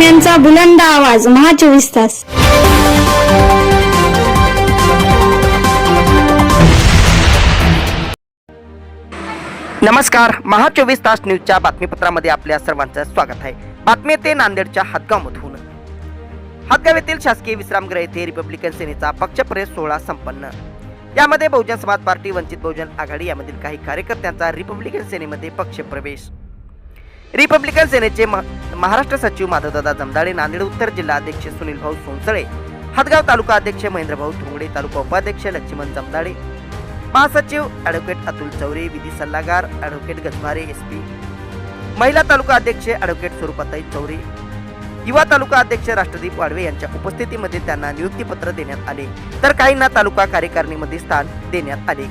बातम्यांचा बुलंद आवाज महा 24 तास. नमस्कार, महा 24 तास न्यूजच्या बातमीपत्रामध्ये आपल्या सर्वांचं स्वागत आहे. बातमी येते नांदेडच्या हातगावमधून. हातगाव येथील शासकीय विश्रामगृह येथे रिपब्लिकन सेनेचा पक्षप्रवेश सोहळा संपन्न. यामध्ये बहुजन समाज पार्टी, वंचित बहुजन आघाडी यामधील काही कार्यकर्त्यांचा रिपब्लिकन सेनेमध्ये पक्षप्रवेश. रिपब्लिकन सेनेचे महाराष्ट्र सचिव माधवदादा जमदाडे, नांदेड उत्तर जिल्हा अध्यक्ष सुनील भाऊ सोनसळे, हातगाव तालुका अध्यक्ष महेंद्र भाऊ धोंगडे, तालुका उपाध्यक्ष लक्ष्मण जमदाडे, महासचिव ॲडव्होकेट अतुल चौरे, विधी सल्लागार ॲडव्होकेट गजमारे एसपी, महिला तालुका अध्यक्ष ॲडव्होकेट स्वरूपाताई चौरे, युवा तालुका अध्यक्ष राष्ट्रदीप वाडवे यांच्या उपस्थितीमध्ये त्यांना नियुक्तीपत्र देण्यात आले, तर काहींना तालुका कार्यकारिणीमध्ये स्थान देण्यात आले.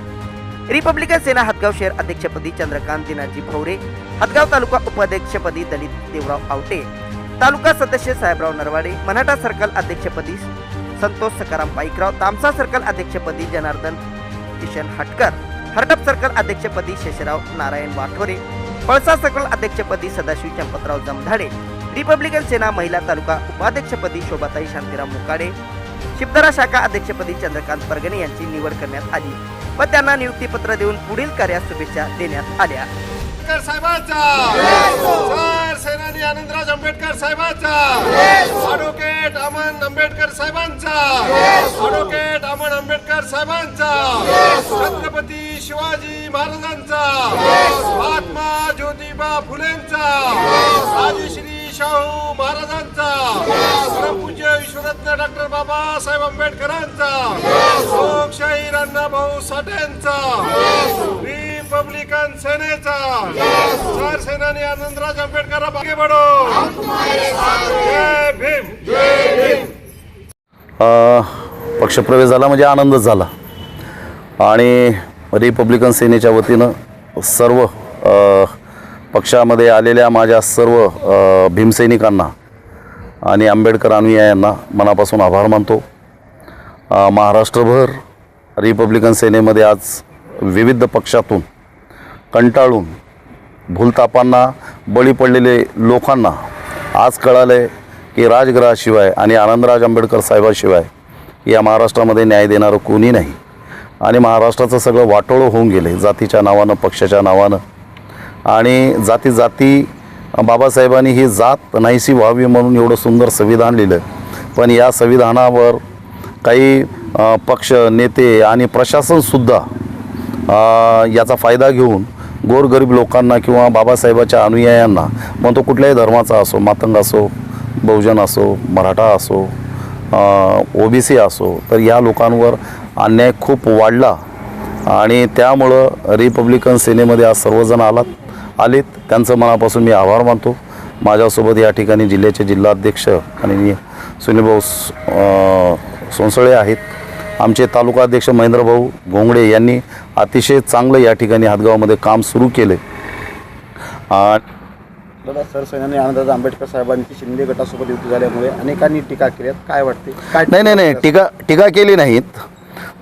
रिपब्लिकन सेना हातगाव शहर अध्यक्षपदी चंद्रकांत दिनाजी भोवरे, हातगाव तालुका उपाध्यक्षपदी दलित देवराव आवटे, तालुका सदस्य साहेबराव नरवाडे, मराठा सर्कल अध्यक्षपदी संतोष सकाराम पाईकराव, तामसा सर्कल अध्यक्षपदी जनार्दन किशन हटकर, हरटप सर्कल अध्यक्षपदी शेषराव नारायण वाठोरे, पळसा सर्कल अध्यक्षपदी सदाशिव चंपतराव जमधाडे, रिपब्लिकन सेना महिला तालुका उपाध्यक्षपदी शोभाताई शांतीराम मुकाडे, शिवदरा शाखा अध्यक्षपदी चंद्रकांत परगणे यांची निवड करण्यात आली व त्यांना नियुक्तीपत्र देऊन पुढील कार्यास शुभेच्छा देण्यात आल्या. सेनानी आनंदराज आंबेडकर साहेबांचा, ॲडव्होकेट अमन आंबेडकर साहेबांचा, ॲडव्होकेट अमन आंबेडकर साहेबांचा, छत्रपती शिवाजी महाराजांचा, महात्मा ज्योतिबा फुलेंचा, राजश्री शाहू महाराजांचा, परमपूज्य विश्वरत्न डॉक्टर बाबासाहेब आंबेडकरांचा, लोकशाहीर अण्णाभाऊ साठेंचा, रिपब्लिकन सेनेचा, सरसेनानी आनंदराज आंबेडकर आगे बढो. जय भीम, जय भीम. पक्षप्रवेश झाला म्हणजे आनंदच झाला आणि रिपब्लिकन सेनेच्या वतीनं सर्व पक्षामध्ये आलेल्या माझ्या सर्व भीमसैनिकांना आणि आंबेडकर अनुयायांना मनापासून आभार मानतो. महाराष्ट्रभर रिपब्लिकन सेनेमध्ये आज विविध पक्षातून कंटाळून भूलतापांना बळी पडलेले लोकांना आज कळाले की राजगृहाशिवाय आणि आनंदराज आंबेडकर साहेबाशिवाय या महाराष्ट्रामध्ये न्याय देणारं कोणी नाही आणि महाराष्ट्राचं सगळं वाटोळं होऊन गेले जातीच्या नावानं, पक्षाच्या नावानं. आणि जाती जाती बाबासाहेबांनी ही जात नाहीशी व्हावी म्हणून एवढं सुंदर संविधान लिहिलं, पण या संविधानावर काही पक्ष, नेते आणि प्रशासनसुद्धा याचा फायदा घेऊन गोरगरीब लोकांना किंवा बाबासाहेबाच्या अनुयायांना, मग तो कुठल्याही धर्माचा असो, मातंग असो, बहुजन असो, मराठा असो, ओबीसी असो, तर या लोकांवर अन्याय खूप वाढला आणि त्यामुळं रिपब्लिकन सेनेमध्ये आज सर्वजण आलेत. त्यांचं मनापासून मी आभार मानतो. माझ्यासोबत या ठिकाणी जिल्ह्याचे जिल्हाध्यक्ष आणि सुनीलभाऊ सोनसळे आहेत. आमचे तालुका अध्यक्ष महेंद्र भाऊ घोंगडे यांनी अतिशय चांगलं या ठिकाणी हातगावमध्ये काम सुरू केले. दादा, सरसेनानी आनंदराज आंबेडकर साहेबांची शिंदे गटासोबत युती झाल्यामुळे अनेकांनी टीका केली. काय वाटते? नाही, टीका केली नाहीत,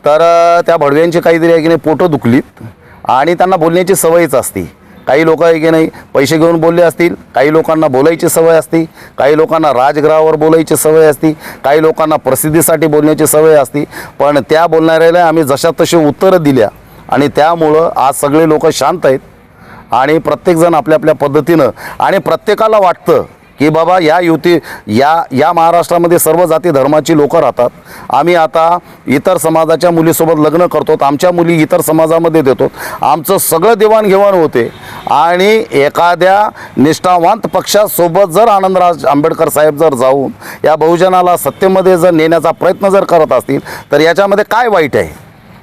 तर त्या भडव्यांची काहीतरी आहे की नाही पोटं दुखलीत आणि त्यांना बोलण्याची सवयच असते. काही लोक आहे की नाही पैसे घेऊन बोलले असतील, काही लोकांना बोलायची सवय असते, काही लोकांना राजगृहावर बोलायची सवय असते, काही लोकांना प्रसिद्धीसाठी बोलण्याची सवय असते. पण त्या बोलणाऱ्याला आम्ही जशा तशी उत्तरं दिल्या आणि त्यामुळं आज सगळे लोक शांत आहेत आणि प्रत्येकजण आपल्या आपल्या पद्धतीनं, आणि प्रत्येकाला वाटतं की बाबा या युती या महाराष्ट्रामध्ये सर्व जाती धर्माची लोकं राहतात. आम्ही आता इतर समाजाच्या मुलीसोबत लग्न करतो, आमच्या मुली इतर समाजामध्ये देतो, आमचं सगळं देवाणघेवाण होते आणि एखाद्या निष्ठावंत पक्षासोबत जर आनंदराज आंबेडकर साहेब जर जाऊन या बहुजनाला सत्तेमध्ये जर नेण्याचा प्रयत्न जर करत असतील तर याच्यामध्ये काय वाईट आहे?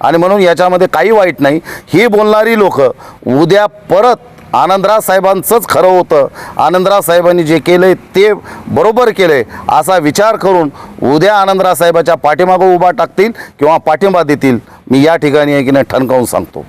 आणि म्हणून याच्यामध्ये काही वाईट नाही. ही बोलणारी लोक उद्या परत आनंदराज साहेबांचंच खरं होतं, आनंदराज साहेबांनी जे केलं आहे ते बरोबर केलं आहे असा विचार करून उद्या आनंदराज साहेबाच्या पाठीमागं उभा टाकतील किंवा पाठिंबा देतील, मी या ठिकाणी आहे की नाही ठणकावून सांगतो.